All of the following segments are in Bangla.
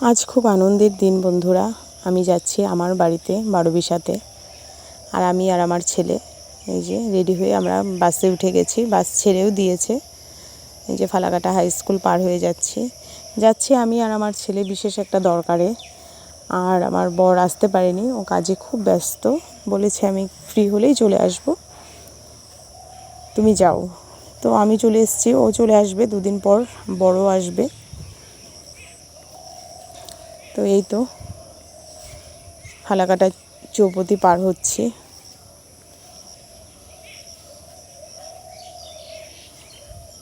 আজ খুব আনন্দের দিন বন্ধুরা। আমি যাচ্ছি আমার বাড়িতে বারোবিশাতে। আর আমি আর আমার ছেলে এই যে রেডি হয়ে আমরা বাসে উঠে গেছি। বাস ছেড়েও দিয়েছে। এই যে ফালাকাটা হাই স্কুল পার হয়ে যাচ্ছি আমি আর আমার ছেলে বিশেষ একটা দরকারে। আর আমার বর আসতে পারেনি, ও কাজে খুব ব্যস্ত। বলেছে আমি ফ্রি হলেই চলে আসব, তুমি যাও। তো আমি চলে এসেছি, ও চলে আসবে দুদিন পর, বড় আসবে। তো এই তো ফালাকাটা চৌপতি পার হচ্ছি।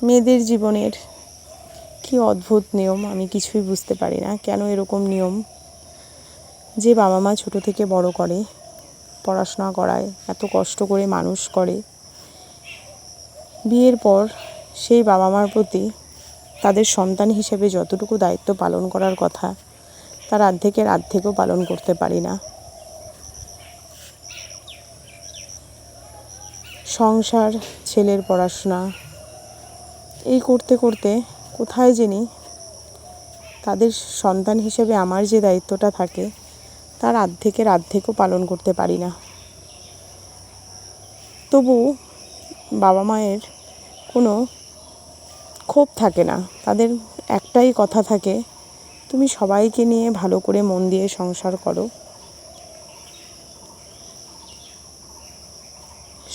মেয়েদের জীবনের কি অদ্ভুত নিয়ম, আমি কিছুই বুঝতে পারি না কেন এরকম নিয়ম। যে বাবা মা ছোট থেকে বড় করে, পড়াশোনা করায়, এত কষ্ট করে মানুষ করে, বিয়ের পর সেই বাবা মার প্রতি তাদের সন্তান হিসেবে যতটুকু দায়িত্ব পালন করার কথা, তার অর্ধেকও পালন করতে পারি না। সংসার, ছেলের পড়াশোনা, এই করতে করতে কোথায় জানি তাদের সন্তান হিসেবে আমার যে দায়িত্বটা থাকে, তার অর্ধেকও পালন করতে পারি না। তবু বাবা মায়ের কোনো ক্ষোভ থাকে না, তাদের একটাই কথা থাকে, তুমি সবাইকে নিয়ে ভালো করে মন দিয়ে সংসার করো,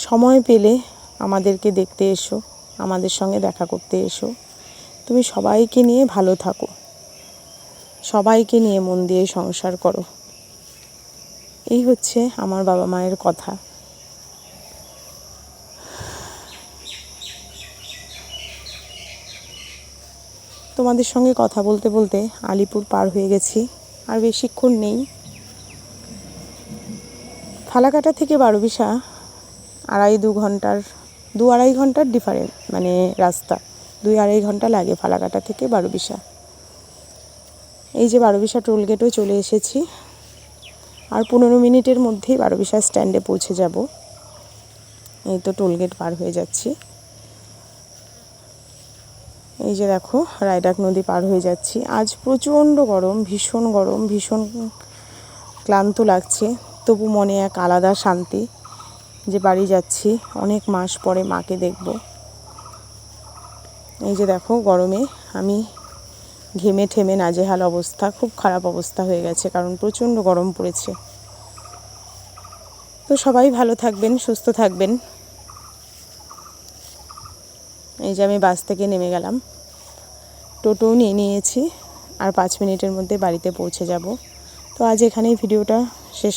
সময় পেলে আমাদেরকে দেখতে এসো, আমাদের সঙ্গে দেখা করতে এসো, তুমি সবাইকে নিয়ে ভালো থাকো, সবাইকে নিয়ে মন দিয়ে সংসার করো। এই হচ্ছে আমার বাবা মায়ের কথা। তোমাদের সঙ্গে কথা বলতে বলতে আলিপুর পার হয়ে গেছি, আর বেশিক্ষণ নেই। ফালাকাটা থেকে বারোবিশা দু আড়াই ঘন্টার ডিফারেন্স, মানে রাস্তা 2-2.5 ঘন্টা লাগে ফালাকাটা থেকে বারোবিশা। এই যে বারোবিশা টোলগেটও চলে এসেছি, আর 15 মিনিটের মধ্যেই বারোবিশা স্ট্যান্ডে পৌঁছে যাব। এই তো টোলগেট পার হয়ে যাচ্ছি। এই যে দেখো রায়ডাক নদী পার হয়ে যাচ্ছি। আজ প্রচণ্ড গরম, ভীষণ ক্লান্ত লাগছে, তবু মনে এক আলাদা শান্তি যে বাড়ি যাচ্ছি, অনেক মাস পরে মাকে দেখব। এই যে দেখো গরমে আমি ঘেমে ঠেমে নাজেহাল অবস্থা, খুব খারাপ অবস্থা হয়ে গেছে, কারণ প্রচণ্ড গরম পড়েছে। তো সবাই ভালো থাকবেন, সুস্থ থাকবেন। এই যে আমি বাস থেকে নেমে গেলাম, টোটোও নিয়ে নিয়েছি, আর 5 মিনিটের মধ্যে বাড়িতে পৌঁছে যাব। তো আজ এখানেই ভিডিওটা শেষ